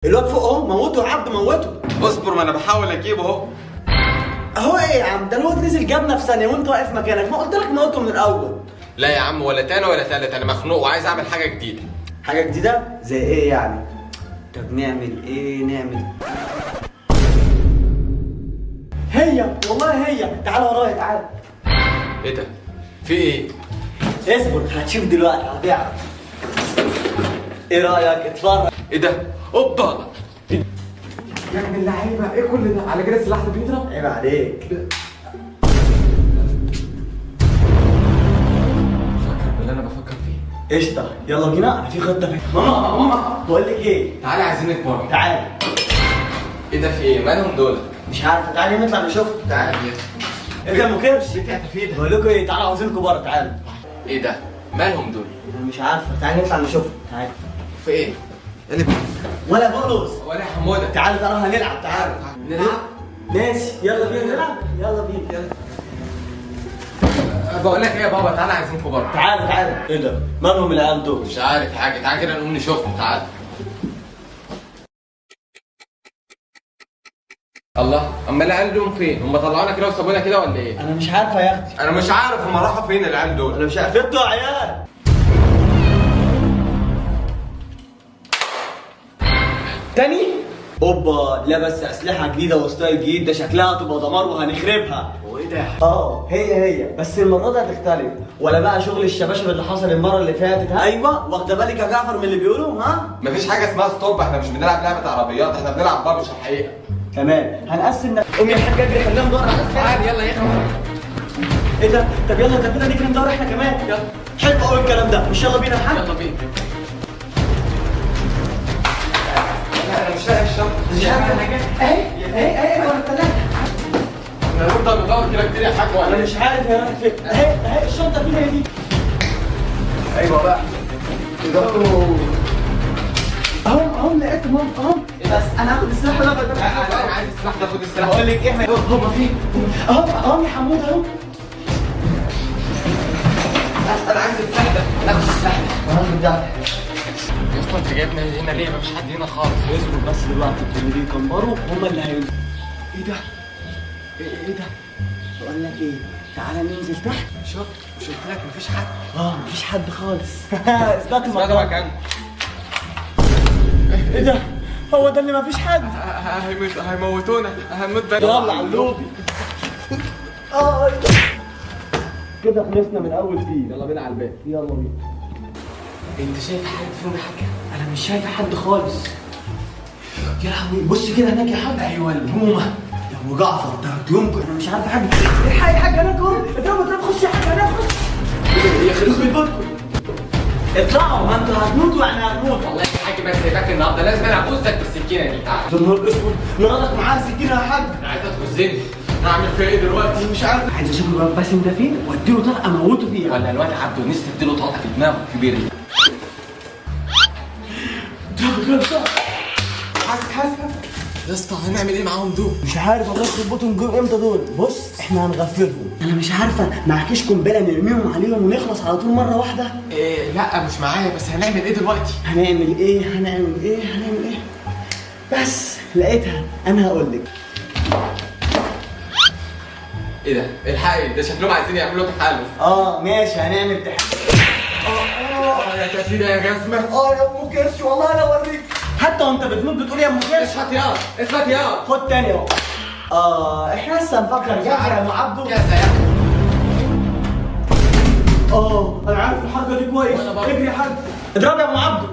الواد فوق اهو، موته يا عبد موته. اصبر، ما انا بحاول اجيبه اهو. اهو ايه يا عم، ده الواد نزل جابنا في ثانيه وانت واقف مكانك، ما قلت لك موته من الاول. لا يا عم، ولا تاني ولا تالت، انا مخنوق وعايز اعمل حاجه جديده. حاجه جديده زي ايه يعني؟ طب نعمل ايه؟ نعمل هي والله هي. تعال ورايا تعال. ايه ده؟ في ايه؟ اصبر هتشوف دلوقتي هتعرف. ايه رايك؟ اتفرج. ايه ده؟ اوبا! يا ابن اللعيبه، ايه كل ده؟ على كده السلاح ده بيضرب؟ عيب عليك. فكر باللي انا بفكر فيه. قشطه، يلا بينا. انا في خطه. ماما بقول لك ايه؟ تعالى عايزين نتمرن. تعال. ايه ده؟ في ايه؟ مالهم دول؟ مش عارفه، تعالي نطلع نشوف. تعالى. انت مكرش. في ده؟ بقول لكم ايه، تعالوا عاوزينكم بره. تعالوا. ايه ده؟ مالهم دول؟ انا مش عارفه، تعالي نطلع نشوف. تعالى. في ايه؟ اللي ولا بولس. ولا حموده. تعالوا تعالوا هنلعب. تعالوا نلعب؟ ماشي، يلا بينا نلعب. يلا بينا. بقول لك ايه يا بابا، تعالى عايزينكم بره. تعالوا تعالوا. ايه ده؟ مالهم العيال دول؟ مش عارف حاجه، تعالى كده نقوم نشوفهم. تعالى. الله، اما العيال دول فين؟ هم طلعونا كده وسابونا كده ولا ايه؟ انا مش عارفه يا اختي. انا مش عارف هم راحوا فين العيال دول. انا مش عارف. انتوا يا عيال. تاني؟ اوبا، لا بس اسلحه جديده وستايل جديد، ده شكلها هتبقى دمار وهنخربها. وايه ده؟ هي بس المره دي هتختلف. ولا بقى شغل الشباشب اللي حصل المره اللي فاتت. ايوه، واخده بالك يا جعفر من اللي بيقولوا؟ ها؟ مفيش حاجه اسمها ستوب، احنا مش بنلعب لعبه عربيات، احنا بنلعب بابجي الحقيقه. تمام، هنقسم. قوم يا حاج اجري، خلينا ندور على الاسلحه. تعال يلا يا اخي. ايه ده؟ طب يلا كده نجري ندور احنا كمان. يلا. حلو قوي الكلام ده، مش يلا بينا يا حاج؟ يلا بينا. لا انا مش لاقي الشنطه. مش عارف حاجه. اهي ورا الثلاجه. احنا هنفضل ندور كده كتير يا حاج انا ولا مش عارف هي راحت فين. اهي الشنطه فين؟ هي دي. ايوه بقى. اهو لقيتهم اهو. بس انا هاخد السلاح ولا انا عايز السلاح ده، خد السلاح. بقول لك ايه، احنا هم فين؟ اهو يا حمود اهو. انا عايز السلاح ده، ناخد السلاح ده. اهو بتاعك. يا اسطى انت جايبنا هنا ليه؟ مفيش حد هنا خالص. اصبر بس دلوقتي، اللي بيكمبروا هم اللي هينزلوا. ايه ده؟ ايه ده؟ بقول لك ايه، تعالى ننزل تحت. شوف، مش قلت لك مفيش حد؟ مفيش حد خالص. اثبت ده مكان. ايه ده؟ هو ده اللي مفيش حد. هيموتونا، هنموت بقى. يلا علوبي. كده خلصنا من اول فيل. يلا بينا على البيت. يلا بينا. انت شايف حد فيهم حاجه؟ انا مش شايف حد خالص. يا لهوي، بص كده هناك يا حاج. ايوه البومه. يا ابو جعفر، ده يمكن. انا مش عارف حاجه. الحق يا حاج هناك اهو. اضرب خش يا حاج هناك خش. يخرب بيتكم. اطلعوا، ما انتوا هتموتوا يعني هتموتوا. والله يا حاج بس هيفك النهارده لازم انا اغوزك بالسكينه دي. تعال. ده النهار اسود، مراتك معاها سكينه يا حاج. انا عايزك تغزني. هعمل فيها ايه دلوقتي؟ مش عارف. عايز اشوف الواد باسم ده فين واديله طلقه اموته فيها. ولا الواد عبده نفسي اديله طلقه في دماغه كبيره. حاسس يا اسطى هنعمل ايه معاهم دول؟ مش عارف والله يخربطهم جوه امتى دول. بص احنا هنغفلهم. انا مش عارفه، معكيش قنبله نرميهم عليهم ونخلص على طول مره واحده؟ إيه لا مش معايا، بس هنعمل ايه دلوقتي؟ هنعمل ايه؟ بس لقيتها، انا هقول لك. ايه ده؟ الحقي، ده شكلهم عايزين يعملوا تحالف. ماشي، هنعمل تحالف. يا كتير يا جزمه. يا ام كرش، والله انا اوريك. حتى وانت بتموت بتقول يا ام كرش. اثبت يا. خد تاني اهو. احنا لسه نفكر جاهزه يا ام عبده. جاهزه يا ابني. انا عارف الحركه دي كويس. وأنا برضه. اجري يا حاج. اضرب يا ام عبده.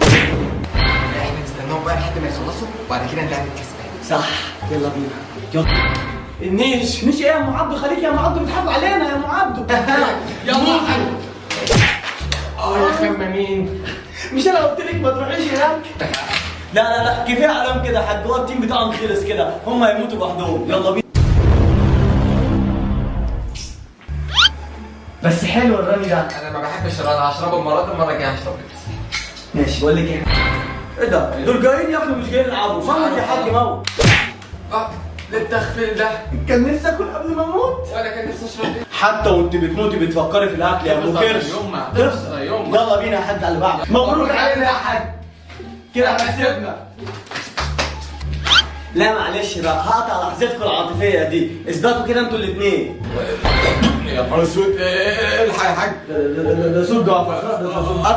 احنا نستناهم بقى لحد ما يخلصوا وبعد كده نلعب الكسبان. صح، يلا بينا. يلا. النيش. مش ايه يا ام عبده؟ خليك يا ام عبده، بتضحكوا علينا يا ام عبده. يلا يا حاج. يا فنانين. مش انا قلت لك ما تروحيش هناك؟ لا كفايه عليهم كده يا حاج. هو التيم بتاعهم خلص كده، هم هيموتوا لوحدهم. يلا بينا. بس حلو الرمي ده. انا ما بحبش الرن، هشربه المره الجايه هشربه. ماشي، بقول لك ايه ده؟ دول جايين ياكلوا مش جايين يلعبوا. موت يا حاج موت. للتخفيل ده. كان نفسي اكل قبل ما اموت. وانا كان نفسي اشرب ايه؟ حتى وانت بتموتي بتفكري في الاكل يا ابو كرش. يوم يلا بينا يا حاج على اللي بعده. مبروك علينا يا حاج. كده احنا كسبنا. لا معلش بقى، هقطع لحظتكم العاطفيه دي، اثبتوا كده انتوا الاثنين. يا نهار اسود، الحق يا حاج. ده صوت جعفر.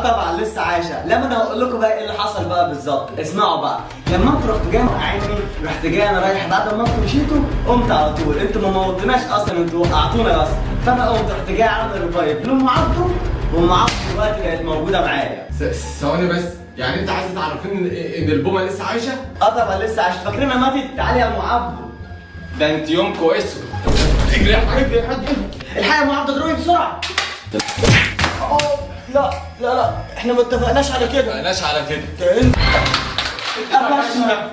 طبعا لسه عايشه. لما انا هقول لكم بقى ايه اللي حصل بقى بالظبط، اسمعوا بقى. لما انتوا رحتوا جاي موقعيني، رحت جاي انا رايح بعد ما انتوا مشيتوا قمت على طول. انتوا ما موتناش اصلا، انتوا وقعتونا بس. فانا قمت رحت جاي عامل ريفايف لام عبده، وام عبده دلوقتي بقت موجوده معايا. ثواني بس، يعني انت عايز تعرفني ان البومه لسه عايشه؟ طبعا لسه عايشه. فاكرينها ماتت؟ تعالي يا ام عبده. ده انت يومكم اسود. اجري يا حاج. اجري يا حاج. الحقيقه يا ام عبده اضربي بسرعه. لا لا لا، احنا ما اتفقناش على كده. مالناش على كده. قفشنا.